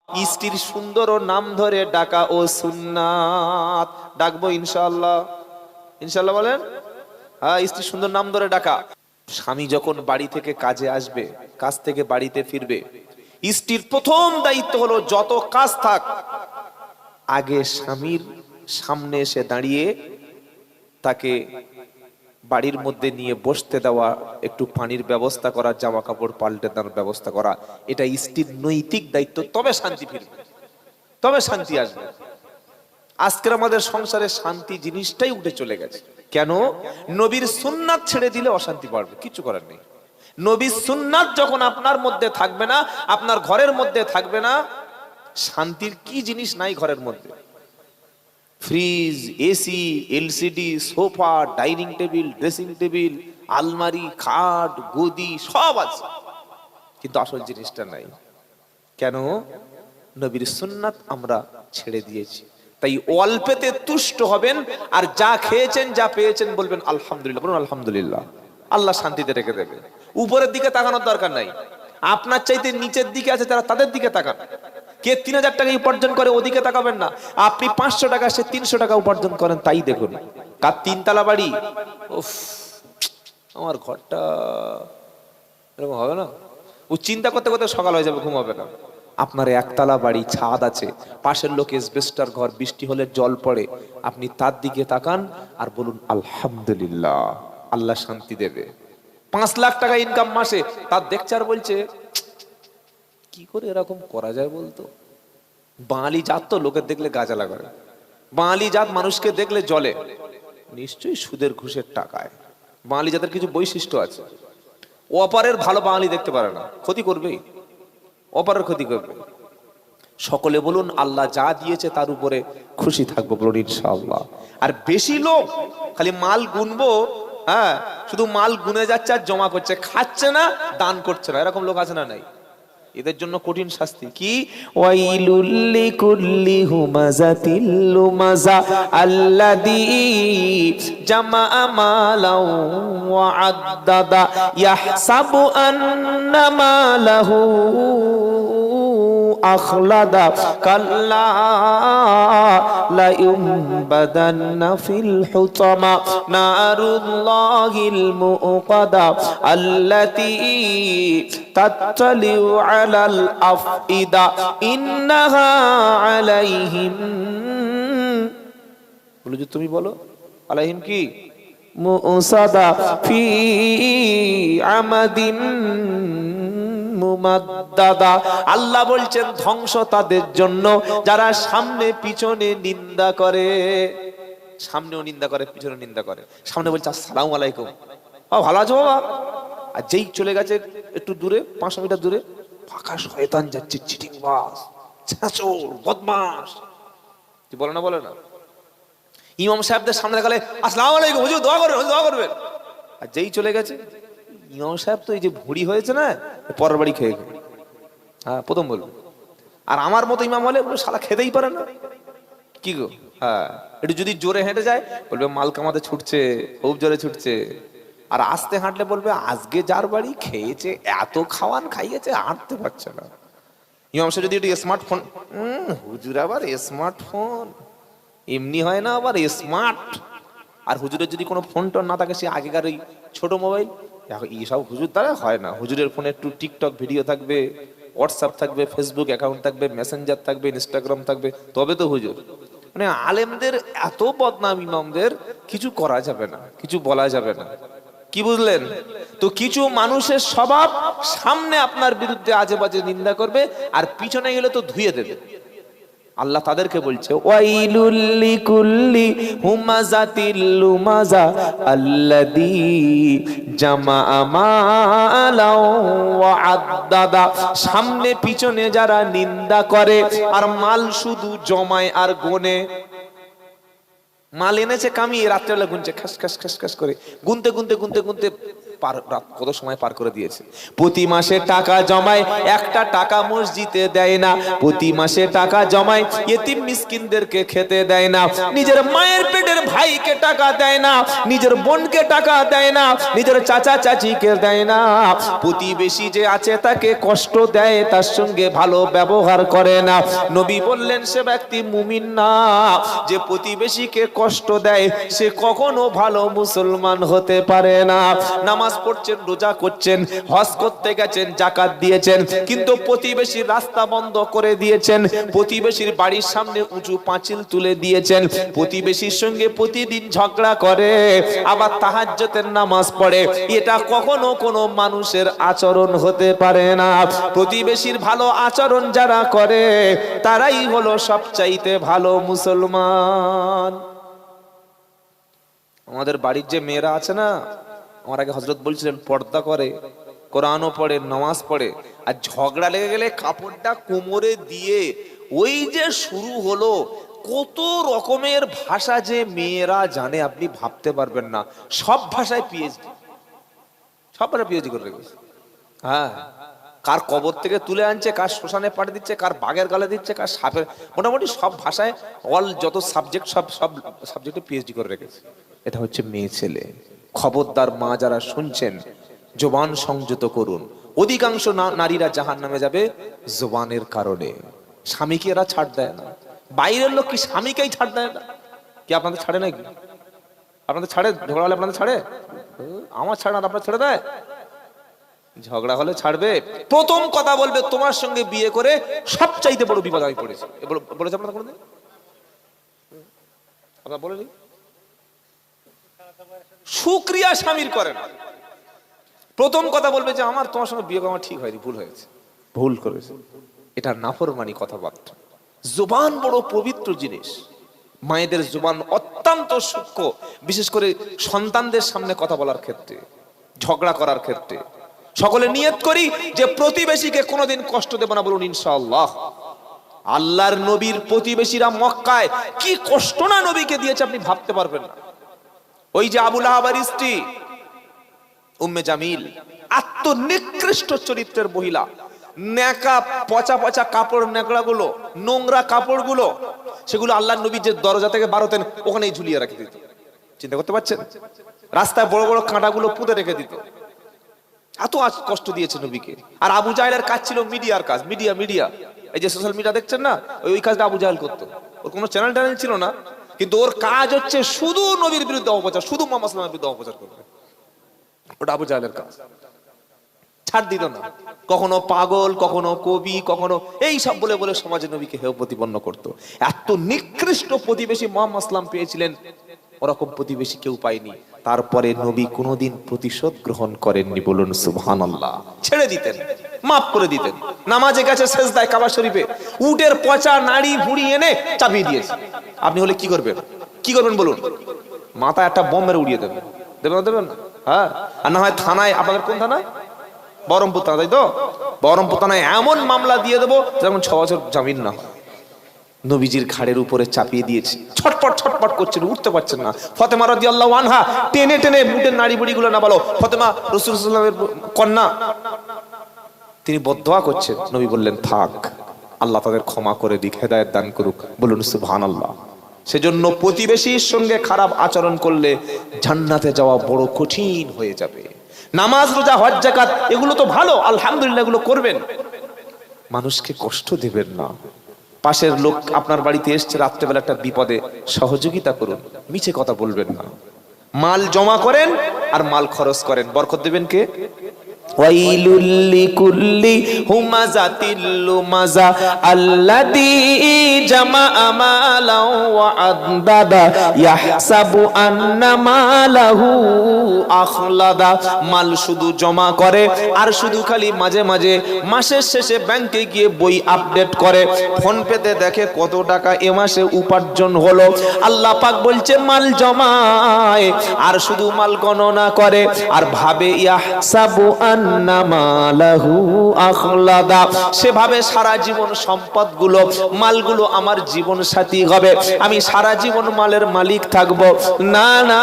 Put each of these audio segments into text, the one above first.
স্ত্রীর সুন্দর ও নাম ধরে ডাকা ও সুন্নাত। ডাকবো ইনশাআল্লাহ, ইনশাআল্লাহ বলেন। হ্যাঁ, স্ত্রীর সুন্দর নাম ধরে ডাকা। স্বামী যখন বাড়ি থেকে কাজে আসবে, কাজ থেকে বাড়িতে ফিরবে, স্ত্রীর প্রথম দায়িত্ব হলো যত কাজ থাক আগে স্বামীর সামনে এসে দাঁড়িয়ে তাকে বাড়ির মধ্যে নিয়ে বসতে দেওয়া, একটু পানির ব্যবস্থা করা, জামা কাপড় পাল্টে দেওয়ার ব্যবস্থা করা। এটা স্ত্রীর নৈতিক দায়িত্ব। তবে শান্তি ফিরবে, তবে শান্তি আসবে। আজকের আমাদের সংসারে শান্তি জিনিসটাই উঠে চলে গেছে। কেন? নবীর সুন্নাত ছেড়ে দিলে অশান্তি বাড়বে, কিছু করার নেই। নবীর সুন্নাত যখন আপনার মধ্যে থাকবে না, আপনার ঘরের মধ্যে থাকবে না, শান্তির কি জিনিস নাই ঘরের মধ্যে। Fridge, AC, LCD, sofa, dining table, dressing table, আলমারি, খাট, গদি সব আছে, কিন্তু আসল জিনিসটা নাই। কেন? নবীর সুন্নাত আমরা ছেড়ে দিয়েছি। তাই অল্পেতে তুষ্ট হবেন, আর যা খেয়েছেন যা পেয়েছেন বলবেন আলহামদুলিল্লাহ, বলুন আলহামদুলিল্লাহ। আল্লাহ শান্তিতে রেখে দেবে। উপরের দিকে তাকানোর দরকার নাই। আপনার চাইতে নিচের দিকে আছে যারা, তাদের দিকে তাকান। কে 3000 টাকা উপার্জন করে ওদিকে তাকাবেন না। আপনি 500 টাকা, সে 300 টাকা উপার্জন করেন, তাই দেখুন। কার 3 তলা বাড়ি, উফ আমার ঘরটা এরকম হবে না, ও চিন্তা করতে করতে সকাল হয়ে যাবে, ঘুম হবে না। আপনার 1 তলা বাড়ি, ছাদ আছে, পাশের লোক এসবেস্টার ঘর, বৃষ্টি হলে জল পড়ে, আপনি তার দিকে তাকান আর বলুন আলহামদুলিল্লাহ, আল্লাহ শান্তি দেবে। 5 লাখ টাকা ইনকাম মাসে, তার দেখছে আর বলছে কি করে এরকম করা যায় বলতো। বাঙালি জাত তো লোকের দেখলে গাজা লাগায়, বাঙালি জাত মানুষকে দেখলে জলে, নিশ্চয়ই সুদের ঘুষের টাকায়। বাঙালি জাতের কিছু বৈশিষ্ট্য আছে। অপারের ভালো বাঙালি দেখতে পারে না, ক্ষতি করবেই, অপারের ক্ষতি করবে। সকলে বলুন আল্লাহ যা দিয়েছে তার উপরে খুশি থাকবো, বলুন ইনশাআল্লাহ। আর বেশি লোক খালি মাল গুনবো, হ্যাঁ, শুধু মাল গুনে যাচ্ছে আর জমা করছে, খাচ্ছে না, দান করছে না, এরকম লোক আছে না নাই? এদের জন্য কঠিন শাস্তি কি? ওয়াইলুল লিকুল্লি হুমাযাতিল লুমাযা আল্লাযী জামাআ মালাও ওয়া আদ্দাদা ইয়াহসাবু আন্না মালাহু আখলাদা কাল্লা লা ইউমবাদান্না ফিল হুতামা নারুল্লাহিল মুকাদা আল্লাতী তাত্তালিউ আলাল আফইদা ইন্নাহা আলাইহিম, বলো যে তুমি বলো আলাইহিম কি মুসাদা ফি আমাদিন মুমাদ্দাদা। আল্লাহ বলছেন ধ্বংস তাদের জন্য যারা সামনে পিছনে নিন্দা করে। সামনেও নিন্দা করে, পিছনে নিন্দা করে। সামনে বলছে আসসালামু আলাইকুম, ভালো আছো বাবা, আর যেই চলে গেছে একটু দূরে, 500 মিটার দূরে, ফাঁকা শয়তান যাচ্ছে, চিটিং বাস, ছাঁচোর, বদমাস, কি বলে না, বলে না। ইমাম সাহেবদের সামনে দেখালে আসসালামু আলাইকুম হুজুর, দোয়া করবেন, দোয়া করবেন, আর যেই চলে গেছে, ইমাম সাহেব তো এই যে ভুঁড়ি হয়েছে না, পরের বাড়ি খেয়ে, হ্যাঁ প্রথম বলবো। আর আমার মতো ইমাম হলে শালা খেতেই পারে না, কি গো, হ্যাঁ একটু যদি জোরে হেঁটে যায় বলবে মাল কামাতে ছুটছে, খুব জোরে ছুটছে। আর আস্তে হাঁটলে বলবে আজকে যার বাড়ি খেয়েছে, এত খাওয়ান খাইয়েছে, হাঁটতে পারছে না। ইমাম সাহেব যদি একটু স্মার্টফোন, হুজুর আবার স্মার্টফোন, এমনি হয় না, আবার স্মার্ট। আর হুজুরের যদি কোনো ফোন টোন না থাকে, সে আগেকার ওই ছোট মোবাইল, এইসব হুজুর দ্বারা হয় না। হুজুরের ফোনে একটু টিকটক ভিডিও থাকবে, হোয়াটসঅ্যাপ থাকবে, ফেসবুক অ্যাকাউন্ট থাকবে, মেসেঞ্জার থাকবে, ইনস্টাগ্রাম থাকবে, তবে তো হুজুর। মানে আলেমদের এত বদনাম, ইমামদের কিছু করা যাবে না, কিছু বলা যাবে না, কি বুঝলেন? তো কিছু মানুষের স্বভাব সামনে আপনার বিরুদ্ধে আজে বাজে নিন্দা করবে, আর পিছনে গেলে তো ধুয়ে দেবে। আল্লাহ তাদেরকে বলছে ওয়াইলুল লিকুল্লি হুমাযাতিল লুমাযা আল্লাযী জামাআ মালাও ওয়া আদ্দাদা। সামনে পিছনে যারা নিন্দা করে আর মাল শুধু জমায় আর গোনে। মাল এনেছে কামিয়ে রাত্রেবেলা গুনছে, খাস খাস খাস খাস করে গুনতে গুনতে গুনতে গুনতে রাত কত সময় পার করে দিয়েছে। প্রতি মাসে টাকা জমায়, একটা টাকা মসজিদে দেয় না। প্রতি মাসে টাকা জমায়, ইতিম মিসকিনদেরকে খেতে দেয় না। নিজের মায়ের পেটের ভাইকে টাকা দেয় না, নিজের বোনকে টাকা দেয় না, নিজের চাচা চাচিকে দেয় না। প্রতিবেশী যে আছে তাকে কষ্ট দেয়, তার সঙ্গে ভালো ব্যবহার করে না। নবী বললেন সে ব্যক্তি মুমিন না। যে প্রতিবেশীকে কষ্ট দেয় সে কখনো ভালো মুসলমান হতে পারে না। নামাজ পড়ছেন, রোজা করছেন, হজ করতে গেছেন, যাকাত দিয়েছেন, কিন্তু প্রতিবেশীর রাস্তা বন্ধ করে দিয়েছেন, প্রতিবেশীর বাড়ির সামনে উঁচু পাঁচিল তুলে দিয়েছেন, প্রতিবেশীর সঙ্গে প্রতিদিন ঝগড়া করে, আবার তাহাজ্জুদের নামাজ পড়ে, এটা কখনো কোনো মানুষের আচরণ হতে পারে না। প্রতিবেশীর ভালো আচরণ যারা করে তারাই হলো সবচাইতে ভালো মুসলমান। আমাদের বাড়ির যে মেয়েরা আছে না, আমার আগে হযরত বলছিলেন পর্দা করে, কোরআনও পড়ে, নামাজ পড়ে, আর ঝগড়া লেগে গেলে কাপড়টা কোমরে দিয়ে ওই যে শুরু হলো, কত রকমের ভাষা যে মেয়েরা জানে আপনি ভাবতে পারবেন না। সব ভাষায় পিএইচডি, সব ভাষায় পিএইচডি করে রেখেছে। হ্যাঁ, কার কবর থেকে তুলে আনছে, কার শ্মশানে পাঠিয়ে দিচ্ছে, কার বাঘের গালে দিচ্ছে, কার সাপের, মোটামুটি সব ভাষায় অল যত সাবজেক্ট সব সাবজেক্টে পিএইচডি করে রেখেছে। এটা হচ্ছে মেয়ে ছেলে। খবরদার মা যারা শুনছেন, জবান সংযত করুন। অধিকাংশ নারীরা জাহান্নামে যাবে জবানের কারণে। স্বামীকে এরা ছাড় দেয় না। বাইরের লোক কি স্বামীকেই ছাড় দেয় না? কি আপনাদের ছাড়ে নাকি? আপনাদের ছাড়ে? ঝগড়া হলে আপনাদের ছাড়ে? আমার ছাড়ে না, আপনার ছেড়ে দেয়? ঝগড়া হলে ছাড়বে। প্রথম কথা বলবে তোমার সঙ্গে বিয়ে করে সবচাইতে বড় বিপদ আমি পড়েছি। বলেছে আপনারা কোনোদিন? আপনারা বলেনি? শুকরিয়া স্বামীর করেন। প্রথম কথা বলবে যে আমার তোমার সঙ্গে বিয়ে করা ঠিক হয়নি, ভুল হয়েছে, ভুল করেছে। এটা নাফরমানি কথাবার্তা। জবান বড় পবিত্র জিনিস। মায়েদের জবান অত্যন্ত সূক্ষ্ম, বিশেষ করে সন্তানদের সামনে কথা বলার ক্ষেত্রে, ঝগড়া করার ক্ষেত্রে। সকলে নিয়ত করি যে প্রতিবেশীকে কোনোদিন কষ্ট দেব না, বলুন ইনশাআল্লাহ। আল্লাহর নবীর প্রতিবেশীরা মক্কায় কি কষ্ট না নবীকে দিয়েছে আপনি ভাবতে পারবেন না। ওই যে আবু লাহাবের স্ত্রী উম্মে জামিল, আত্মনিকৃষ্ট চরিত্রের মহিলা, নেকা পচা পচা কাপড়, নেকড়াগুলো, নোংরা কাপড়গুলো, সেগুলো আল্লাহর নবী যে দরজা থেকে বারোতেন ওখানেই ঝুলিয়ে রেখে দিত। চিন্তা করতে পারছেন? রাস্তায় বড় বড় কাঁটাগুলো পুঁতে রেখে দিত। এত কষ্ট দিয়েছে নবীকে। আর আবু জাহেলের কাজ ছিল মিডিয়ার কাজ, মিডিয়া। এই যে সোশ্যাল মিডিয়া দেখছেন না, ওই কাজটা আবু জাহেল করতো। ওর কোনো চ্যানেল ছিল না, কিন্তু ওর কাজ হচ্ছে শুধু নবীর বিরুদ্ধে অপপ্রচার, শুধু মুহাম্মদ সাল্লাল্লাহু আলাইহি ওয়াসাল্লামের বিরুদ্ধে অপপ্রচার করবে। ওটা আবু জাহেলের কাজ। ছাড় দিত না। কখনো পাগল, কখনো কবি, কখনো এই সব বলে বলে সমাজে নবীকে হেয় প্রতিপন্ন করতো। এত নিকৃষ্ট প্রতিবেশী মুহাম্মদ সাল্লাল্লাহু আলাইহি ওয়াসাল্লাম পেয়েছিলেন, ওরকম প্রতিবেশী কেউ পায়নি। তারপরে নবী কোনোদিন প্রতিশোধ গ্রহণ করেননি, বলুন সুবহানাল্লাহ। ছেড়ে দিতেন, মাফ করে দিতেন। নামাজে গেছে সেজদায় কাবা শরীফে, উটের পচা নাড়ি ভুঁড়ি এনে চাপিয়ে দিয়েছে। আপনি হলে কি করবেন? কি করবেন বলুন? মাথায় একটা বোম মেরে উড়িয়ে দেবেন। দেবেন না? দেবেন না? হ্যাঁ। আর না হয় থানায়, আপনাদের কোন থানা? বহরমপুর থানা, তাই তো? বহরমপুর থানায় এমন মামলা দিয়ে দেবো যেমন 6 বছর জামিন না। নবীজির ঘাড়ের উপরে চাপিয়ে দিয়েছে, ছটপট করছেন, উঠতে পারছেন না। ফাতেমা রাদিয়াল্লাহু আনহা টেনে টেনে মুটের নাড়ি বুড়িগুলো না, বলো ফাতেমা রাসূলুল্লাহ সাল্লাল্লাহু আলাইহি ওয়াসাল্লামের কন্যা, তিনি বদদোয়া করছেন। নবী বললেন থাক, আল্লাহ তাদের ক্ষমা করে দিক, হেদায়েত দান করুক, বলুন সুবহানাল্লাহ। সেজন্য প্রতিবেশীর সঙ্গে খারাপ আচরণ করলে জান্নাতে যাওয়া বড় কঠিন হয়ে যাবে। নামাজ, রোজা, হজ, যাকাত এগুলো তো ভালো, আলহামদুলিল্লাহ, এগুলো করবেন। মানুষকে কষ্ট দিবেন না। পাশের লোক আপনার বাড়িতে এসছে রাত্রেবেলা একটা বিপদে, সহযোগিতা করুন, মিছে কথা বলবেন না। মাল জমা করেন আর মাল খরচ করেন, বরকত দেবেন কে? ওয়াইলুল লিকুল্লি হুমাযাতিল লুমাযা আল্লাযী জামাআ মালাও ওয়া আদদাদা ইয়াহসাবু আন্না মালাহু আখলাদা। মাল শুধু জমা করে আর শুধু খালি মাঝে মাঝে মাসের শেষে ব্যাংকে গিয়ে বই আপডেট করে, ফোন পেতে দেখে কত টাকা এ মাসে উপার্জন হলো। আল্লাহ পাক বলছে মাল জমায় আর শুধু মাল গণনা করে আর ভাবে ইয়াহসাবু আন আন্না মালাহু আখলাদা, সেভাবে সারা জীবন সম্পদগুলো মালগুলো আমার জীবন সাথী হবে, আমি সারা জীবন মালের মালিক থাকব। না না,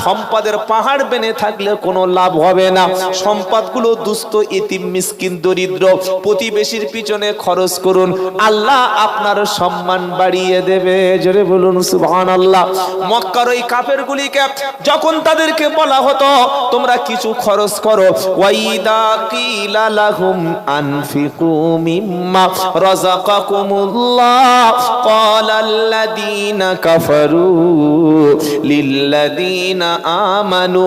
সম্পদের পাহাড় বেনে থাকলে কোনো লাভ হবে না। সম্পদগুলো দুস্থ এতিম মিসকিন দরিদ্র প্রতিবেশীর পিছনে খরচ করুন, আল্লাহ আপনার সম্মান বাড়িয়ে দেবে। জোরে বলুন সুবহানাল্লাহ। মক্কার ওই কাফেরগুলিকে যখন তাদেরকে বলা হতো তোমরা কিছু খরচ করো, ওয়াইদা কিলা লাহুম আনফিকু মিম্মা রাযাকাকুমুল্লাহ ক্বালাল্লাযীনা কাফারু লিল্লাযীনা আমানু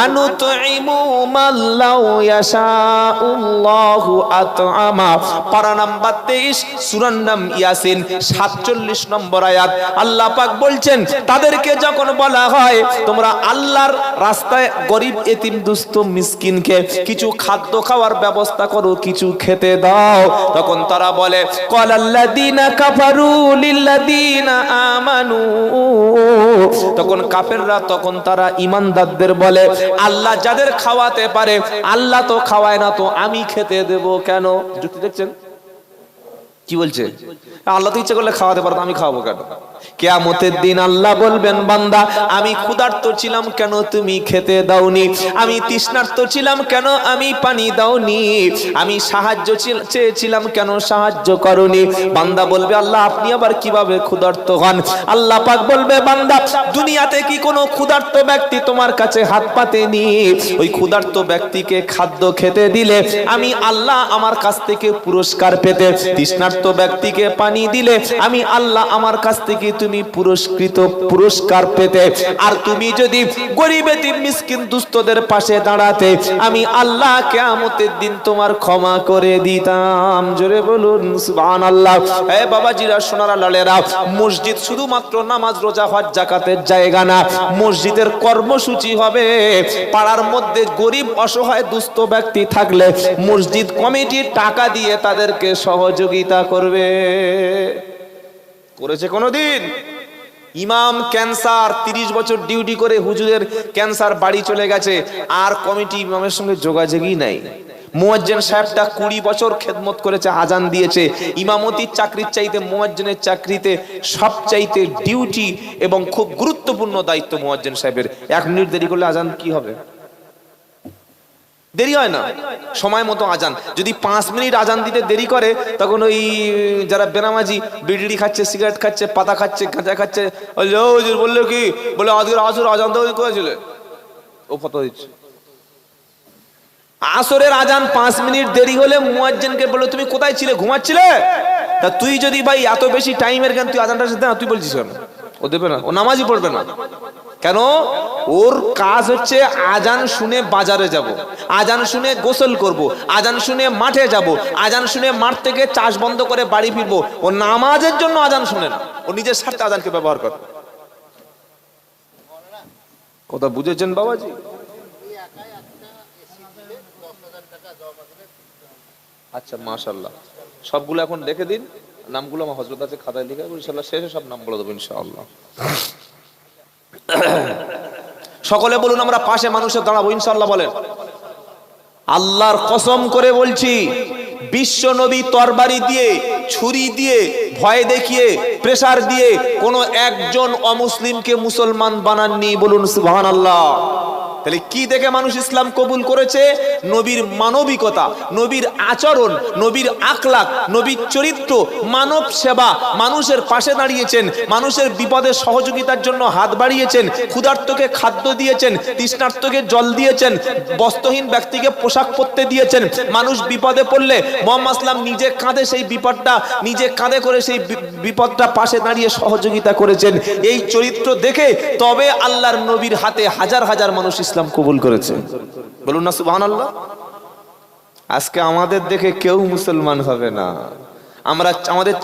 আনুতইমু মাল্লাউ ইয়াশাউল্লাহু আতআমা। পারা নাম্বার 23 সূরার নাম ইয়াসিন 47 নম্বর আয়াত। আল্লাহ পাক বলছেন তাদেরকে যখন বলা হয় তোমরা আল্লাহর রাস্তায় গরিব এতিম দুস্থ মিসকিনকে কিছু খাদ্য খাওয়ার ব্যবস্থা করো, কিছু খেতে দাও, তখন তারা বলে ক্বালাল্লাযীনা কাফারু লিল্লাযীনা আমানু। তখন কাফেররা তখন তারা ঈমানদারদের বলে আল্লাহ যাদের খাওয়াতে পারে আল্লাহ তো খাওয়ায় না, তো আমি খেতে দেব কেন? যুক্তি দেখছেন কি বলছে? আল্লাহ তো ইচ্ছে করলে খাওয়াতে পারতো, আমি খাওয়াবো কেন? কিয়ামতের দিন আল্লাহ বলবেন বান্দা আমি ক্ষুধার্ত ছিলাম কেন তুমি খেতে দাওনি, আমি তৃষ্ণার্ত ছিলাম কেন আমি পানি দাওনি, আমি সাহায্য চেয়েছিলাম কেন সাহায্য করনি? বান্দা বলবে আল্লাহ আপনি আবার কিভাবে ক্ষুধার্ত হন? আল্লাহ পাক বলবে বান্দা দুনিয়াতে কি কোনো ক্ষুধার্ত ব্যক্তি তোমার কাছে হাত পাতেনি? ওই ক্ষুধার্ত ব্যক্তিকে খাদ্য খেতে দিলে আমি আল্লাহ আমার কাছ থেকে পুরস্কার পেতে, তৃষ্ণার্ত ব্যক্তিকে পানি দিলে আমি আল্লাহ আমার কাছ থেকে তুমি পুরস্কার পেতে। আর তুমি যদি গরিব এতিম মিসকিন দুস্থদের পাশে দাঁড়াতে আমি আল্লাহ কিয়ামতের দিন তোমার ক্ষমা করে দিতাম। জোরে বলুন সুবহানাল্লাহ। হে বাবাজিরা সোনারা লালেরা, মসজিদ শুধুমাত্র নামাজ রোজা হজ যাকাতের জায়গা না, মসজিদের কর্মসূচি হবে পাড়ার মধ্যে গরিব অসহায় দুস্থ ব্যক্তি থাকলে মসজিদ কমিটি টাকা দিয়ে তাদেরকে সহযোগিতা করবে। করেছে কোনদিন? ইমাম ক্যান্সার 30 বছর ডিউটি করে হুজুরের ক্যান্সার বাড়ি চলে গেছে, আর কমিটি ইমামের সঙ্গে যোগাযোগই নাই। মুয়াজ্জিন সাহেবটা 20 বছর খেদমত করেছে, আজান দিয়েছে। ইমামতির চাকরির চাইতে মুয়াজ্জিনের চাকরিতে সবচাইতে ডিউটি এবং খুব গুরুত্বপূর্ণ দায়িত্ব মুয়াজ্জিন সাহেবের। 1 মিনিট দেরি করলে আজান কি হবে? দেরি হয় না, সময় মতো আজান। যদি 5 মিনিট আজান দিতে দেরি করে তখন ওই যারা বেনামাজি বিড়ি খাচ্ছে, সিগারেট খাচ্ছে, পাতা খাচ্ছে, গাঁজা খাচ্ছে, বললো কি বলে আজকের আসর আজান তো করেছিল, ও ফতোয়া দিচ্ছে। আসরের আজান 5 মিনিট দেরি হলে মুয়াজ্জিনকে বলে তুমি কোথায় ছিলে, ঘুমাচ্ছিলে? তা তুই যদি ভাই এত বেশি টাইমের জ্ঞান, তুই আজানটা সাথে তুই বলছিস কেন? ও দেবে না, ও নামাজই পড়বে না। কেন? ওর কাজ হচ্ছে আজান শুনে বাজারে যাব, আজান শুনে গোসল করব, আজান শুনে মাঠে যাব, আজান শুনে মাঠ থেকে চাষ বন্ধ করে বাড়ি ফিরবো। ও নামাজের জন্য আজান শুনে না, ও নিজের স্বার্থে আজানকে ব্যবহার করে। কথা বুঝেছেন বাবাজি? আচ্ছা মাশাআল্লাহ, সবগুলো এখন দেখে দিন, নামগুলো আমার হযরত আছে খাতায় লিখে, ইনশাআল্লাহ শেষে সব নাম বলে দেবো ইনশাআল্লাহ। সকলে বলুন আমরা পাশে মানুষের দাঁড়াবো ইনশাআল্লাহ। বলেন আল্লাহর কসম করে বলছি, বিশ্ব নবী তরবারি দিয়ে, ছুরি দিয়ে, ভয় দেখিয়ে, প্রেসার দিয়ে কোন একজন অমুসলিমকে মুসলমান বানাননি। বলুন সুবহানাল্লাহ। তাহলে কি দেখে মানুষ ইসলাম কবুল করেছে? নবীর মানবিকতা, নবীর আচরণ, নবীর আখলাক, নবীর চরিত্র, মানব সেবা, মানুষের পাশে দাঁড়িয়েছেন, মানুষের বিপদে সহযোগিতার জন্য হাত বাড়িয়েছেন, ক্ষুধার্তকে খাদ্য দিয়েছেন, তৃষ্ণার্তকে জল দিয়েছেন, বস্ত্রহীন ব্যক্তিকে পোশাক পরতে দিয়েছেন। মানুষ বিপদে পড়লে মুহাম্মদ সাল্লাল্লাহু আলাইহি ওয়াসাল্লাম নিজে কাঁধে সেই বিপদটা, নিজে কাঁধে করে সেই বিপদটা পাশে দাঁড়িয়ে সহযোগিতা করেছেন। এই চরিত্র দেখে তবে আল্লাহর নবীর হাতে হাজার হাজার মানুষ ইসলাম কবুল করেছে। বলুন না সুবহানাল্লাহ। আজকে আমাদের দেখে কেউ মুসলমান হবে না, আমরা আমাদের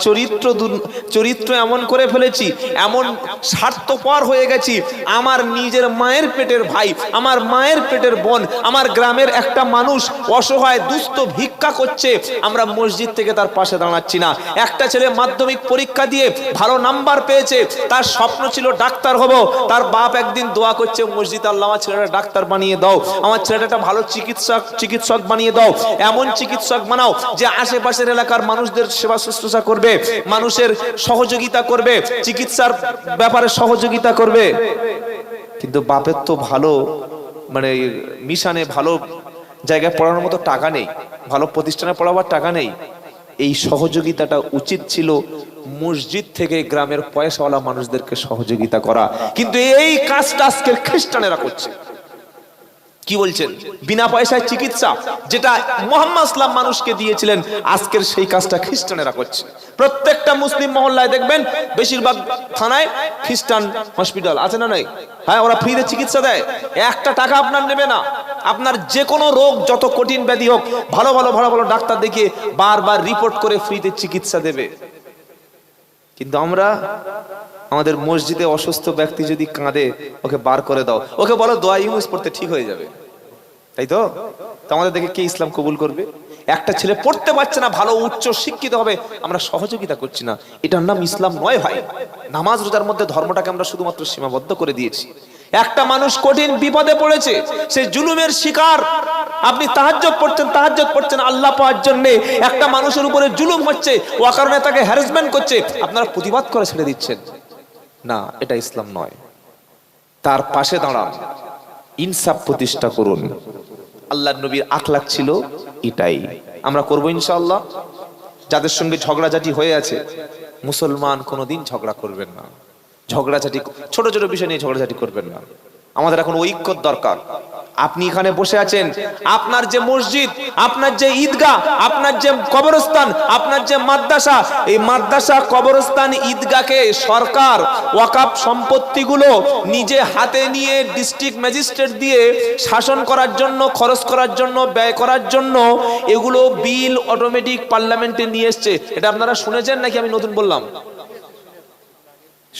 চরিত্র এমন করে ফেলেছি, এমন স্বার্থপর হয়ে গেছি। আমার নিজের মায়ের পেটের ভাই, আমার মায়ের পেটের বোন, আমার গ্রামের একটা মানুষ অসহায় দুস্থ ভিক্ষা করছে, আমরা মসজিদ থেকে তার পাশে দাঁড়াচ্ছি না। একটা ছেলে মাধ্যমিক পরীক্ষা দিয়ে ভালো নাম্বার পেয়েছে, তার স্বপ্ন ছিল ডাক্তার হব, তার বাপ একদিন দোয়া করছে মসজিদ, আল্লাহ আমার ছেলেটা ডাক্তার বানিয়ে দাও, আমার ছেলেটা ভালো চিকিৎসক বানিয়ে দাও, এমন চিকিৎসক বানাও যে আশেপাশের এলাকার মানুষদের সেবা শুশ্রূষা করবে, মানুষের সহযোগিতা করবে, চিকিৎসার ব্যাপারে সহযোগিতা করবে। কিন্তু বাপের তো ভালো মানে মিশনে ভালো জায়গায় পড়ানোর মতো টাকা নেই, ভালো প্রতিষ্ঠানে পড়াবার টাকা নেই। এই সহযোগিতাটা উচিত ছিল মসজিদ থেকে গ্রামের পয়সাওয়ালা মানুষদেরকে সহযোগিতা করা, কিন্তু এই কাজটা আজকের খ্রিস্টানেরা করছে। কি বলছেন? বিনা পয়সায় চিকিৎসা যেটা মুহাম্মদ সাল্লাল্লাহু আলাইহি মানুষকে দিয়েছিলেন, আজকের সেই কাজটা খ্রিস্টানেরা করছে। প্রত্যেকটা মুসলিম মহল্লায় দেখবেন বেশিরভাগ থানায় খ্রিস্টান হসপিটাল আছে না নাই? হ্যাঁ, ওরা ফ্রিতে চিকিৎসা দেয়, একটা টাকা আপনার নেবে না। আপনার যে কোনো রোগ, যত কঠিন ব্যাধি হোক, ভালো ভালো ডাক্তার দেখিয়ে বারবার রিপোর্ট করে ফ্রিতে চিকিৎসা দেবে। কিন্তু আমরা আমাদের মসজিদে অসুস্থ ব্যক্তি যদি কাঁদে, ওকে বার করে দাও, ওকে বলো দোয়া ইউজ করতে, ঠিক হয়ে যাবে, তাই তো? আমাদের দেখে কে ইসলাম কবুল করবে? একটা ছেলে পড়তে পারছে না, ভালো উচ্চ শিক্ষিত হবে, আমরা সহযোগিতা করছি না, এটার নাম ইসলাম নয় ভাই। নামাজ রোজার মধ্যে ধর্মটাকে আমরা শুধুমাত্র সীমাবদ্ধ করে দিয়েছি। একটা মানুষ কঠিন বিপদে পড়েছে, সে জুলুমের শিকার, আপনি তাহাজ্জুদ পড়ছেন আল্লাহ পাওয়ার জন্য, একটা মানুষের উপরে জুলুম হচ্ছে, ও কারণে তাকে হ্যারাসমেন্ট করছে, আপনারা প্রতিবাদ করে ছেড়ে দিচ্ছেন না, এটা ইসলাম নয়। তার পাশে দাঁড়ান, ইনসাফ প্রতিষ্ঠা করুন। আল্লাহর নবীর আখলাক ছিল এটাই। আমরা করব ইনশাআল্লাহ। যাদের সঙ্গে ঝগড়াঝাটি হয়ে আছে, মুসলমান কোনোদিন ঝগড়া করবেন না, ঝগড়াঝাটি ছোট ছোট বিষয় নিয়ে ঝগড়াঝাটি করবেন না। আমাদের এখন ঐক্যর দরকার। আপনি এখানে বসে আছেন, আপনার যে মসজিদ, আপনার যে ঈদগাহ, আপনার যে কবরস্থান, আপনার যে মাদ্রাসা, এই মাদ্রাসা, কবরস্থান, ঈদগাহকে সরকার ওয়াকফ সম্পত্তিগুলো নিজে হাতে নিয়ে ডিস্ট্রিক্ট ম্যাজিস্ট্রেট দিয়ে শাসন করার জন্য, খরচ করার জন্য, ব্যয় করার জন্য এগুলো বিল অটোমেটিক পার্লামেন্টে নিয়ে এসছে। এটা আপনারা শুনেছেন নাকি আমি নতুন বললাম?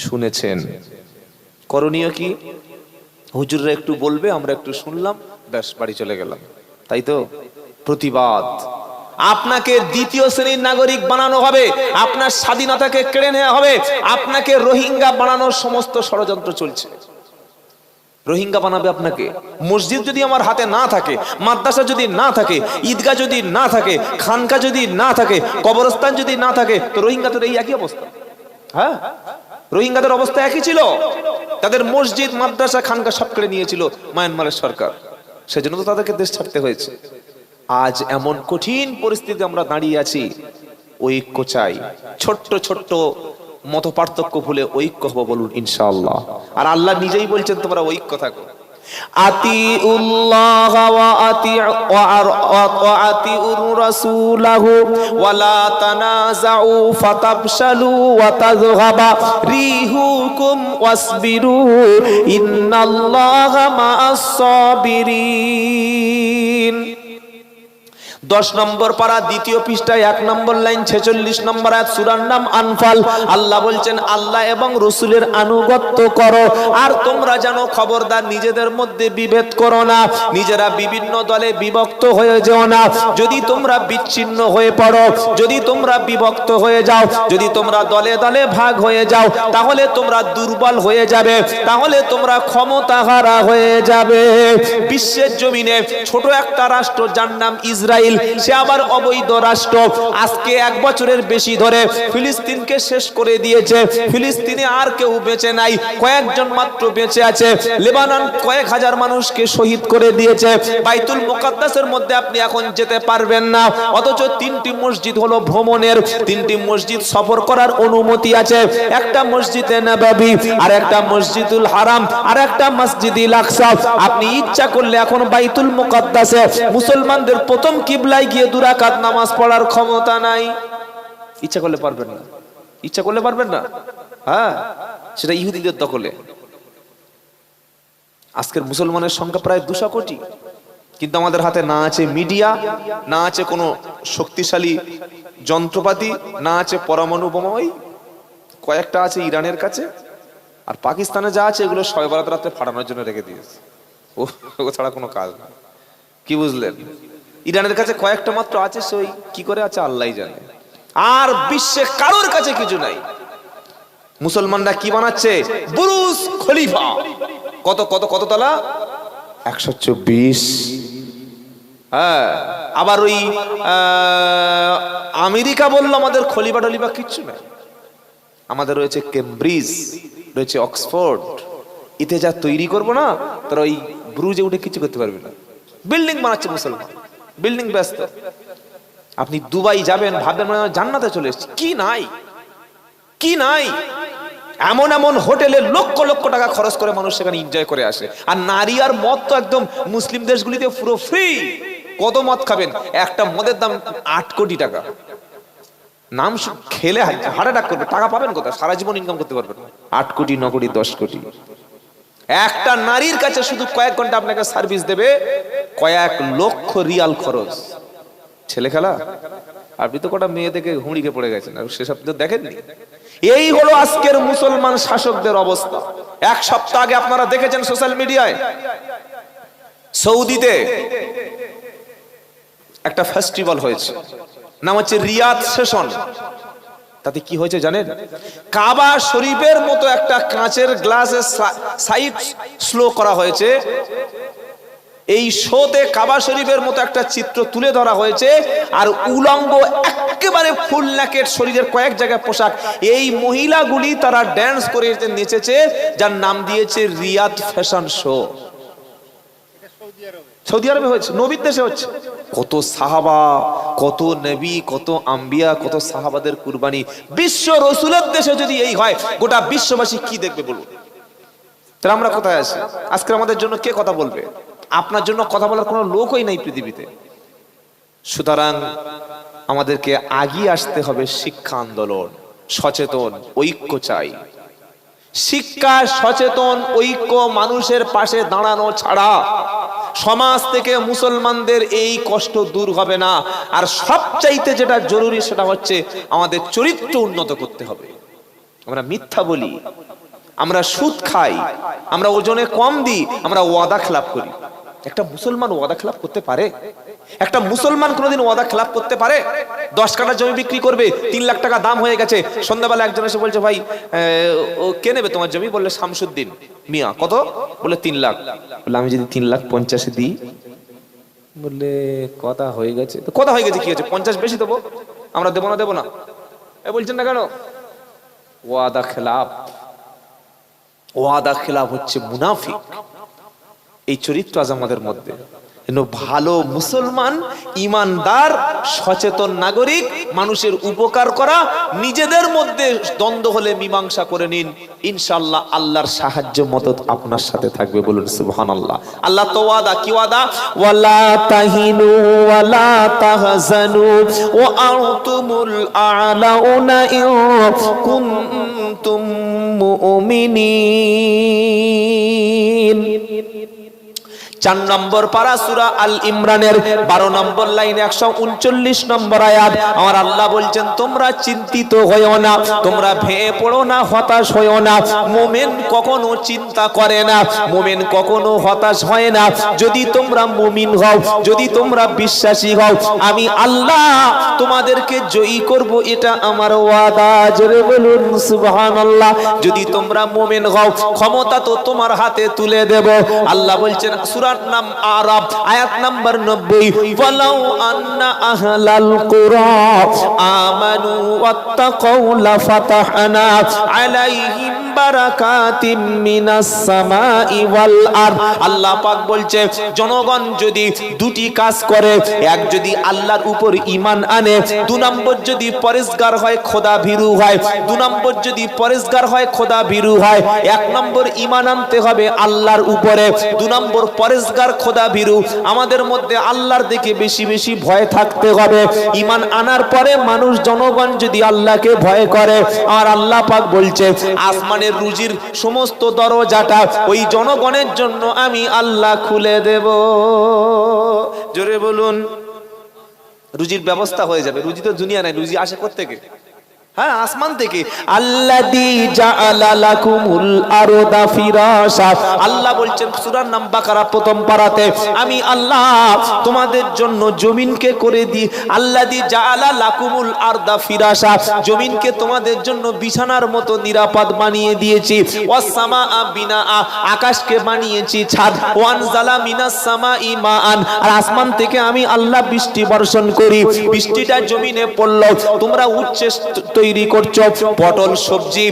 শুনেছেন। করণীয় কি? হুজুররা একটু বলবে, আমরা একটু শুনলাম, ব্যাস বাড়ি চলে গেলাম, তাই তো? প্রতিবাদ। আপনাকে দ্বিতীয় শ্রেণীর নাগরিক বানানো হবে, আপনার স্বাধীনতাকে কেড়ে নেওয়া হবে, আপনাকে রোহিঙ্গা বানানোর সমস্ত ষড়যন্ত্র চলছে। রোহিঙ্গা বানাবে আপনাকে। মসজিদ যদি আমার হাতে না থাকে, মাদ্রাসা যদি না থাকে, ঈদগাহ যদি না থাকে, খানকা যদি না থাকে, কবরস্থান যদি না থাকে, তো রোহিঙ্গাদের এই একই অবস্থা। হ্যাঁ, রোহিঙ্গাদের অবস্থা একই ছিল। তাদের মসজিদ, মাদ্রাসা, খানকা সব কেড়ে নিয়েছিল মায়ানমারের সরকার, সেজন্য তো তাদেরকে দেশ ছাড়তে হয়েছে। আজ এমন কঠিন পরিস্থিতি আমরা দাঁড়িয়ে আছি, ঐক্য চাই। ছোট্ট ছোট্ট মত পার্থক্য ভুলে ঐক্য হবো, বলুন ইনশাআল্লাহ। আর আল্লাহ নিজেই বলছেন তোমরা ঐক্য থাকো। আতিউল্লাহ ওয়া আতিউর রাসূলাহু ওয়া লা তানাযাউ ফাতাবশালু ওয়া তাযহাবা রিহুকুম ওয়াসবিরু ইন্নাল্লাহা মা'আস সাবিরিন। 10 নম্বর পারা, দ্বিতীয় পৃষ্ঠায় 1 নম্বর লাইন, 46 নম্বর আয়াত, সূরার নাম আনফাল। আল্লাহ বলছেন, আল্লাহ এবং রাসূলের আনুগত্য করো, আর তোমরা জানো, খবরদার নিজেদের মধ্যে বিভেদ করো না, নিজেরা বিভিন্ন দলে বিভক্ত হয়ে যেও না। যদি তোমরা বিচ্ছিন্ন হয়ে পড়ো, যদি তোমরা বিভক্ত হয়ে যাও, যদি তোমরা দলে দলে ভাগ হয়ে যাও, তাহলে তোমরা দুর্বল হয়ে যাবে, তাহলে তোমরা ক্ষমতাহারা হয়ে যাবে। বিশ্বের জমিনে ছোট একটা রাষ্ট্র যার নাম ইসরায়েল, সে আবার অবৈধ রাষ্ট্র। আজকে 1 বছরের বেশি ধরে ফিলিস্তিনকে শেষ করে দিয়েছে। ফিলিস্তিনে আর কেউ বেঁচে নাই, কয়েকজন মাত্র বেঁচে আছে। লেবানন কয়েক হাজার মানুষকে শহীদ করে দিয়েছে। বাইতুল মুকাদ্দাসের মধ্যে আপনি এখন যেতে পারবেন না, অথচ 3টি মসজিদ হলো ভ্রমণের, 3টি মসজিদ সফর করার অনুমতি আছে। একটা মসজিদে নববী, আর একটা মসজিদুল হারাম, আর একটা মসজিদুল আকসা। আপনি ইচ্ছা করলে এখন বাইতুল মুকাদ্দাসে মুসলমানদের প্রথম কিবলায় গিয়ে 2 রাকাত নামাজ পড়ার ক্ষমতা নাই। ইচ্ছা করলে পারবেন না, ইচ্ছা করলে পারবেন না। হ্যাঁ, সেটা ইহুদিদের দখলে। আজকের মুসলমানের সংখ্যা প্রায় 200 কোটি। কিন্তু আমাদের হাতে না আছে মিডিয়া, না আছে কোনো শক্তিশালী যন্ত্রপাতি, না আছে পরমাণু বোমা, ওই কয়েকটা আছে ইরানের কাছে, আর পাকিস্তানে যা আছে এগুলো শবে বরাত রাতে ফাটানোর জন্য রেখে দিয়েছে। ও ছাড়া কোনো কাজ না। কি বুঝলেন? ইরানের কাছে কয়েকটা মাত্র আছে, সেই কি করে আছে আল্লাহই জানে। আর বিশ্বে কারোর কাছে কিছু নাই। মুসলমানরা কি বানাচ্ছে? বুরুজ খলিফা। কত কত কত তলা? 124। হ্যাঁ, আবার ওই আমেরিকা বললো আমাদের খলিফা টলিফা কিচ্ছু নাই। আমাদের রয়েছে কেমব্রিজ, রয়েছে অক্সফোর্ড। এতে যা তৈরি করবো না, তারা ওই ব্রুজে উঠে কিছু করতে পারবে না। বিল্ডিং বানাচ্ছে মুসলমান, বিল্ডিং ব্যস্ত। আপনি দুবাই যাবেন, ভাববেন মানে জান্নাতে চলে এসেছে। কি নাই, কি নাই। এমন এমন হোটেলে লক্ষ লক্ষ টাকা খরচ করে মানুষ সেখানে এনজয় করে আসে। আর নারী আর মদ তো একদম মুসলিম দেশগুলিতে পুরো ফ্রি। কত মদ খাবেন? একটা মদের দাম 8 কোটি টাকা। নাম খেলে হার্ট অ্যাটাক করবে, টাকা পাবেন কোথায়? সারা জীবন ইনকাম করতে পারবেন। 8 কোটি, 9 কোটি, 10 কোটি। একটা নারীর কাছে শুধু কয়েক ঘন্টা আপনাকে সার্ভিস দেবে, কয়েক লক্ষ রিয়াল খরচ। ছেলে খেলা? আপনি তো কটা মেয়ে থেকে হুঁড়িকে পড়ে গেছেন, আর সেসব তো দেখেননি। এই হলো আজকের মুসলমান শাসকদের অবস্থা। এক সপ্তাহ আগে আপনারা দেখেছেন সোশ্যাল মিডিয়ায়, সৌদিতে একটা ফেস্টিভ্যাল হয়েছে, নাম হচ্ছে রিয়াদ সেশন। তাতে কি হয়েছে জানেন? কাবা শরীফের মতো একটা কাঁচের গ্লাসের সাইড স্লো করা হয়েছে। এই শোতে কাবা শরীফের মতো একটা চিত্র তুলে ধরা হয়েছে, আর উলঙ্গ একেবারে ফুল নেকেট, শরীরের কয়েক জায়গায় পোশাক। এই মহিলাগুলি তারা ড্যান্স করে নেচেছে, যার নাম দিয়েছে রিয়াদ ফ্যাশন শো। সৌদি আরবে হয়েছে, নবীর দেশে হচ্ছে। কত সাহাবা, কত নবী, কত আম্বিয়া, কত সাহাবাদের কুরবানি। বিশ্ব রসুলের দেশে যদি এই হয়, গোটা বিশ্ববাসী কি দেখবে বলুন? তাহলে আমরা কোথায় আছি? আজকে আমাদের জন্য কে কথা বলবে? আপনার জন্য কথা বলার কোনো লোকই নাই পৃথিবীতে। সুতরাং আমাদেরকে আগিয়ে আসতে হবে। শিক্ষা আন্দোলন, সচেতন, ঐক্য চাই। শিক্ষা, সচেতন, ঐক্য, মানুষের পাশে দাঁড়ানো ছাড়া সমাজ থেকে মুসলমানদের এই কষ্ট দূর হবে না। আর সবচাইতে যেটা জরুরি সেটা হচ্ছে আমাদের চরিত্র উন্নত করতে হবে। আমরা মিথ্যা বলি, আমরা সুদ খাই, আমরা ওজনে কম দিই, আমরা ওয়াদা খেলাপ করি। একটা মুসলমান ওয়াদা খেলাপ করতে পারে? একটা মুসলমান কোনোদিন ওয়াদা খেলাপ করতে পারে? 10 কাঠা জমি বিক্রি করবে, 3 লাখ টাকা দাম হয়ে গেছে। সন্ধ্যাবেলা একজন এসে বলছে, ভাই ও কে নেবে তোমার জমি? বললে শামসুদ্দিন মিয়া। কত? বলে 3 লাখ। বলে আমি যদি 3,50,000 দিই? বললে কথা হয়ে গেছে। তো কথা হয়ে গেছে, কি হয়েছে? 50 বেশি দেবো। আমরা দেবো না, দেবো না। এ বলছেন না কেন? ওয়াদা খেলাপ। ওয়াদা খেলাপ হচ্ছে মুনাফিক। এই চরিত্র আজ আমাদের মধ্যে। ভালো মুসলমান, ইমানদার, সচেতন নাগরিক, মানুষের উপকার করা, নিজেদের মধ্যে দ্বন্দ্ব হলে মীমাংসা করে নিন। ইনশাআল্লাহ আল্লাহর সাহায্য মদদ আপনার সাথে থাকবে। বলুন সুবহানাল্লাহ। আল্লাহ তো ওয়াদা, কি ওয়াদা? ওয়ালা তাহিনু ওয়ালা তাহজানু ওয়া আনতুমুল আ'লাউনা ইন কুনতুম মুমিনিন। 4 নম্বর পারা সূরা আল ইমরানের 12 নম্বর লাইনে 139 নম্বর আয়াত। আমার আল্লাহ বলছেন, তোমরা চিন্তিত হইও না, তোমরা ভেঙে পড়ো না, হতাশ হইও না। মুমিন কখনো চিন্তা করে না, মুমিন কখনো হতাশ হয় না। যদি তোমরা মুমিন হও, যদি তোমরা বিশ্বাসী হও, আমি আল্লাহ তোমাদেরকে জয়ী করব, এটা আমার ওয়াদা। জোরে বলুন সুবহানাল্লাহ। যদি তোমরা মুমিন হও, ক্ষমতা তো তোমার হাতে তুলে দেব। আল্লাহ বলছেন সূরা নাম আরাব আয়াত নাম্বার 90, ওয়ালাউ আন্না আহলাল কুরা আমানু ওয়াত্তাকাউ লাফাতাহনা আলাইহিম বারাকাতিম মিনাস সামাই ওয়াল আরদ। আল্লাহ পাক বলছে, জনগণ যদি দুটি কাজ করে, এক যদি আল্লাহর উপর ঈমান আনে, 2 নম্বর যদি পরেজগার হয়, খোদা ভীরু হয়, 2 নম্বর যদি পরেজগার হয়, খোদা ভীরু হয়। 1 নম্বর ঈমান আনতে হবে আল্লাহর উপরে, 2 নম্বর পরেজগার পরেজগার খোদা ভীরু, আমাদের মধ্যে আল্লাহর দিকে বেশি বেশি ভয় থাকতে হবে। ঈমান আনার পরে মানুষ জনগণ যদি আল্লাহকে ভয় করে, আর আল্লাহ পাক বলছে আসমানের রুজির সমস্ত দরজাটা ওই জনগণের জন্য আমি আল্লাহ খুলে দেব। জোরে বলুন, রুজির ব্যবস্থা হয়ে যাবে। রুজি তো দুনিয়া নাই, রুজি আসে কোত্থেকে? হ্যাঁ, আসমান থেকে। আল্লাযী জাআলা লাকুমুল আরদা ফিরাশা, আল্লাহ বলছেন সূরার নাম বাকারা প্রথম পারাতে, আমি আল্লাহ তোমাদের জন্য জমিনকে করে দিই। আল্লাযী জাআলা লাকুমুল আরদা ফিরাশা, জমিনকে তোমাদের জন্য বিছানার মতো নিরাপদ বানিয়ে দিয়েছি। ওয়াস সামাআ বিনাআ, আকাশকে বানিয়েছি ছাদ। ওয়ানজালা মিনাস সামাই মাআন, আর আসমান থেকে আমি আল্লাহ বৃষ্টি বর্ষণ করি। বৃষ্টিটা জমিনে পড়লো, তোমরা উচ্চে তৈরি করছো, পটল সবজি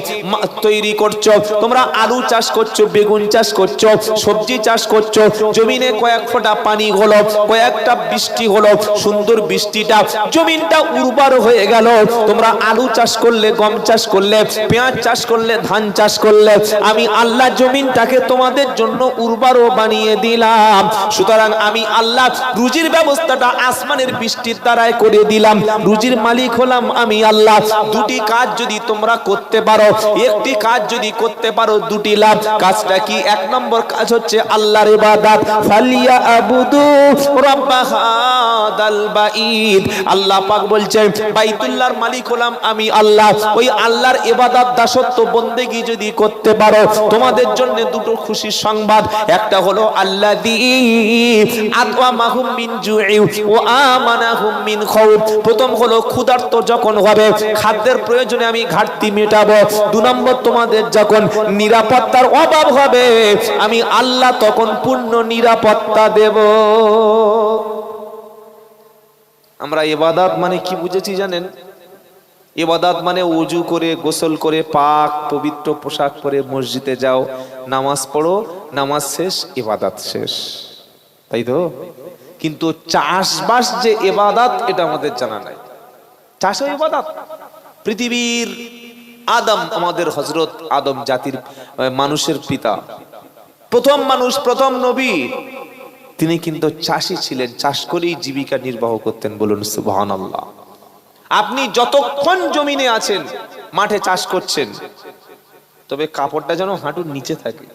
তৈরি করছো, তোমরা আলু চাষ করছো, বেগুন চাষ করছো, সবজি চাষ করছো। জমিনে কয়েক ফোঁটা পানি হলো, কয়েকটা বৃষ্টি হলো, সুন্দর বৃষ্টিটা জমিনটা উর্বর হয়ে গেল। তোমরা আলু চাষ করলে, গম চাষ করলে, পেঁয়াজ চাষ করলে, ধান চাষ করলে, আমি আল্লাহ জমিনটাকে তোমাদের জন্য উর্বরও বানিয়ে দিলাম। সুতরাং আমি আল্লাহ রুজির ব্যবস্থাটা আসমানের বৃষ্টির দ্বারাই করে দিলাম। রুজির মালিক হলাম আমি আল্লাহ। দুটি কাজ যদি তোমরা করতে পারো, একটি কাজ যদি করতে পারো, দুটি লাভ। কাজটা কি? এক নম্বর কাজ হচ্ছে আল্লাহর ইবাদত। ফালিয়া আবুদু রাব্বা হাদাল বাইত, আল্লাহ পাক বলছেন বাইতুল্লাহর মালিক হলাম আমি আল্লাহ। ওই আল্লাহর ইবাদত দাসত্ব বন্দেগী যদি করতে পারো, তোমাদের জন্য দুটো খুশির সংবাদ। একটা হলো আল্লাযী আত'আমাহুম মিন জু'i ওয়া আমানাহুম মিন খাউফ, প্রথম হলো ক্ষুধার্ত যখন হবে, খাদ্যের প্রয়োজনে আমি ঘাটতি মেটাবো। দু নম্বর, তোমাদের যখন নিরাপত্তার অভাব হবে, আমি আল্লাহ তখন পূর্ণ নিরাপত্তা দেব। আমরা ইবাদত মানে কি বুঝেছি জানেন? ইবাদত মানে ওযু করে, গোসল করে, পাক পবিত্র পোশাক পরে মসজিদে যাও, নামাজ পড়ো, নামাজ শেষ, ইবাদত শেষ, তাই তো? কিন্তু চাষবাস যে ইবাদত, এটা আমাদের জানা নাই। চাষও ইবাদত। পৃথিবীর আদম, আমাদের হযরত আদম জাতির মানুষের পিতা, প্রথম মানুষ, প্রথম নবী, তিনি কিন্তু চাষী ছিলেন। চাষ করেই জীবিকা নির্বাহ করতেন। বলুন সুবহানাল্লাহ। আপনি যতক্ষণ জমিনে আছেন, মাঠে চাষ করছেন, তবে কাপড়টা যেন হাঁটুর নিচে থাকে।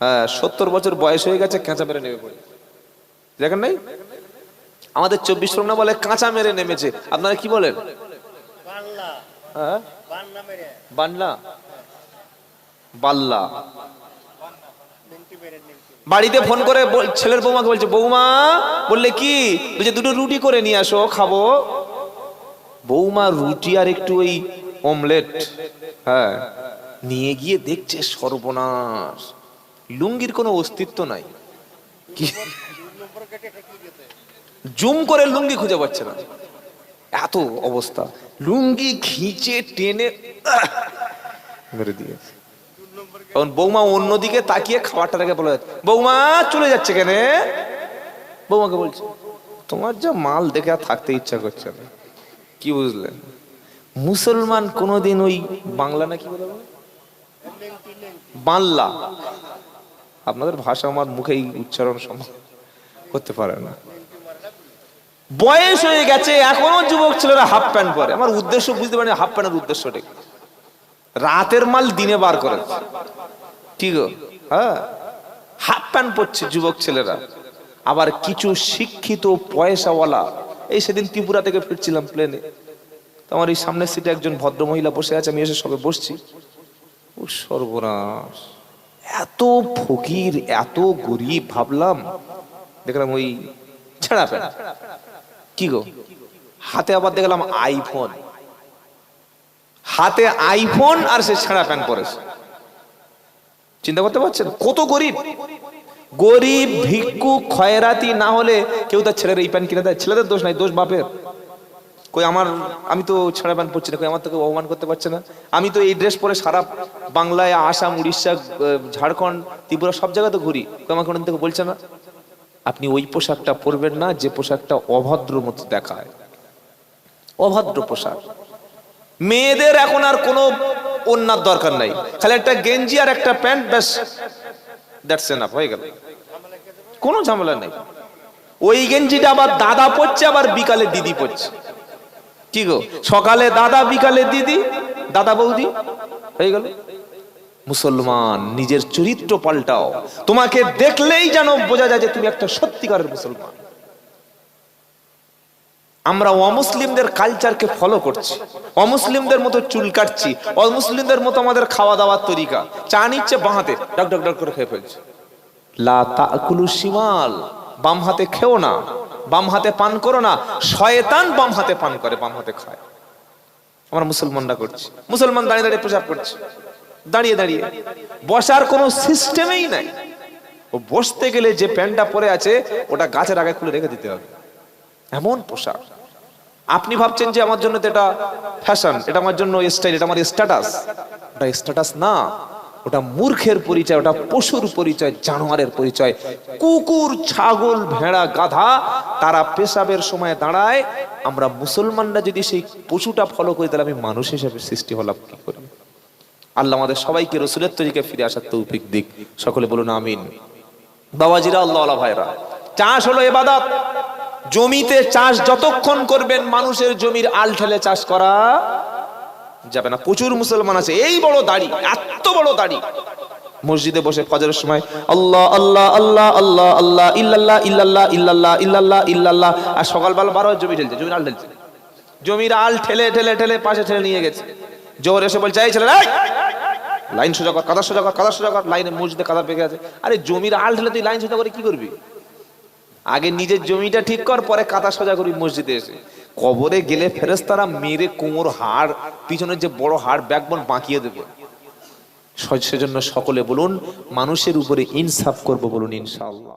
হ্যাঁ, 70 বছর বয়স হয়ে গেছে, কাঁচা মেরে নেমে পড়ে, দেখেন নাই? আমাদের 24 পরগনা বলে কাঁচা মেরে নেমেছে। আপনারা কি বলেন? বান্না, বাল্লা। বাড়িতে ফোন করে ছেলের বৌমাকে বলছে, বৌমা, বললে কি? বলছে দুটো রুটি করে নিয়ে আসো, খাবো। বৌমা রুটি আর একটু ওই অমলেট, হ্যাঁ, নিয়ে গিয়ে দেখছে সর্বনাশ, লুঙ্গির কোনো অস্তিত্ব নাই। কি জুম করে লুঙ্গি খুঁজে পাচ্ছে না, এত অবস্থা। লুঙ্গি খিঁচে টেনে মেরে দিয়েছে। তখন বৌমা অন্যদিকে তাকিয়ে খাবারটা রেখে বলে, বৌমা চলে যাচ্ছে কেন? বৌমাকে বলছে, তোমার যা মাল দেখে আর থাকতে ইচ্ছা করছে না। কি বুঝলেন? মুসলমান কোনোদিন ওই বাংলা না কি বলে, বাংলা, আপনাদের ভাষা আমার মুখেই উচ্চারণ সম্ভব করতে পারে না। বয়স হয়ে গেছে, এখনো যুবক ছেলেরা হাফ প্যান্ট পরে। আমার উদ্দেশ্য বুঝতে পারি, হাফ প্যান্টের উদ্দেশ্যটা কি? রাতের মাল দিনে বার করে, কি গো? হ্যাঁ, হাফ প্যান্ট পরছে যুবক ছেলেরা। আবার কিছু শিক্ষিত পয়সাওয়ালা, এই সেদিন ত্রিপুরা থেকে ফিরছিলাম প্লেনে, তো আমার এই সামনের সিটে একজন ভদ্র মহিলা বসে আছে, আমি এসে সবে বসছি। ও সর্বনাশ, এত ফকির, এত গরিব। ভাবলাম, দেখলাম ওই ছেঁড়া প্যান্ট, কি গো, হাতে আবার দেখলাম আইফোন, হাতে আইফোন, আর সে ছেঁড়া প্যান্ট পরেছে। চিন্তা করতে পারছেন কত গরিব? গরিব ভিক্ষু খয়রাতি না হলে কেউ তার ছেলের এই প্যান্ট কিনে দেয়? ছেলেদের দোষ নাই, দোষ বাপের। কই আমার, আমি তো ছেঁড়া প্যান্ট পরছি না, কই আমার তোকে অপমান করতে পারছে না? আমি তো এই ড্রেস পরে সারা বাংলায়, আসাম, উড়িষ্যা, ঝাড়খণ্ড, ত্রিপুরা সব জায়গাতে ঘুরি, আমাকে কোন থেকে বলছে না? আপনি ওই পোশাকটা পরবেন না যে পোশাকটা অভদ্র মতো দেখায়, অভদ্র পোশাক। মেয়েদের এখন আর কোনো ওন্নার দরকার নাই, খালি একটা গেঞ্জি আর একটা প্যান্ট, ব্যাস, দ্যাটস এনাফ, হয়ে গেল। কোনো ঝামেলা নেই। ওই গেঞ্জিটা আবার দাদা পড়ছে, আবার বিকালে দিদি পড়ছে। কি গো, সকালে দাদা, বিকালে দিদি, দাদা বৌদি হয়ে গেল। মুসলমান, নিজের চরিত্র পাল্টাও। তোমাকে দেখলেই যেন বোঝা যায় যে তুমি একটা সত্যিকারের মুসলমান। আমরা অমুসলিমদের কালচারকে ফলো করছি, অমুসলিমদের মতো চুল কাটছি, অমুসলিমদের মতো আমাদের খাওয়া দাওয়ার তরিকা। চা নিচ্ছে বাঁ হাতে, ডক ডক ডক করে খেয়ে ফেলছে। লা তাকুলু শিমাল, বাম হাতে খেও না, বাম হাতে পান করো না। শয়তান বাম হাতে পান করে, বাম হাতে খায়। আমরা মুসলমানরা করছি। মুসলমান দাঁড়িয়ে দাঁড়িয়ে পেশাব করছে, দাঁড়িয়ে দাঁড়িয়ে। বসার কোনো সিস্টেমেই নাই। ও বসতে গেলে যে প্যান্টটা পরে আছে ওটা গাছের আগে খুলে রেখে দিতে হবে, এমন পোশাক। আপনি ভাবছেন যে আমার জন্য এটা ফ্যাশন, এটা আমার জন্য স্টাইল, এটা আমার স্ট্যাটাস। ওটা স্ট্যাটাস না, ওটা মূর্খের পরিচয়, ওটা পশুর পরিচয়, জানোয়ারের পরিচয়। কুকুর, ছাগল, ভেড়া, গাধা তারা পেশাবের সময় দাঁড়ায়। আমরা মুসলমানরা যদি সেই পশুটা ফলো করি তাহলে আমি মানুষ হিসেবে সৃষ্টি হলাম কি করে? আল্লাহ আমাদের সবাইকে রসুলের তরিকে ফিরে আসার তৌফিক দিক। সকলে বলুন আমিন। বাবাজিরা, আল্লাহওয়ালা ভাইরা, চাষ হলো ইবাদত। জমিতে চাষ যতক্ষণ করবেন মানুষের জমির আল ঠেলে চাষ করা যাবে না। প্রচুর মুসলমান আছে এই বড় দাড়ি, এত বড় দাড়ি, মসজিদে বসে ফজরের সময় আল্লাহ আল্লাহ আল্লাহ আল্লাহ আল্লাহ ইল্লাল্লাহ ইল্লাল্লাহ ইল্লাল্লাহ ইল্লাল্লাহ ইল্লাল্লাহ, আর সকালবেলা 12 জমি ঠেলছে, জমির আল ঠেলছে। জমির আল ঠেলে ঠেলে ঠেলে পাশে ঠেলে নিয়ে গেছে। জোর এসে বলছে, এই ছেলে লাইন সোজা কর, কাদা সোজা কর, কাদা সোজা কর। লাইনে মসজিদে কাদা পেকে আছে। আরে জমির আল ঠেলে তুই লাইন সোজা করে কি করবি? আগে নিজের জমিটা ঠিক কর, পরে কাদা সোজা করবি মসজিদে এসে। কবরে গেলে ফেরেশতারা মেরে কোমর হাড়, পিছনের যে বড় হাড়, ব্যাকবোন বাঁকিয়ে দেবে। সেজন্য সকলে বলুন মানুষের উপরে ইনসাফ করব, বলুন ইনশাআল্লাহ।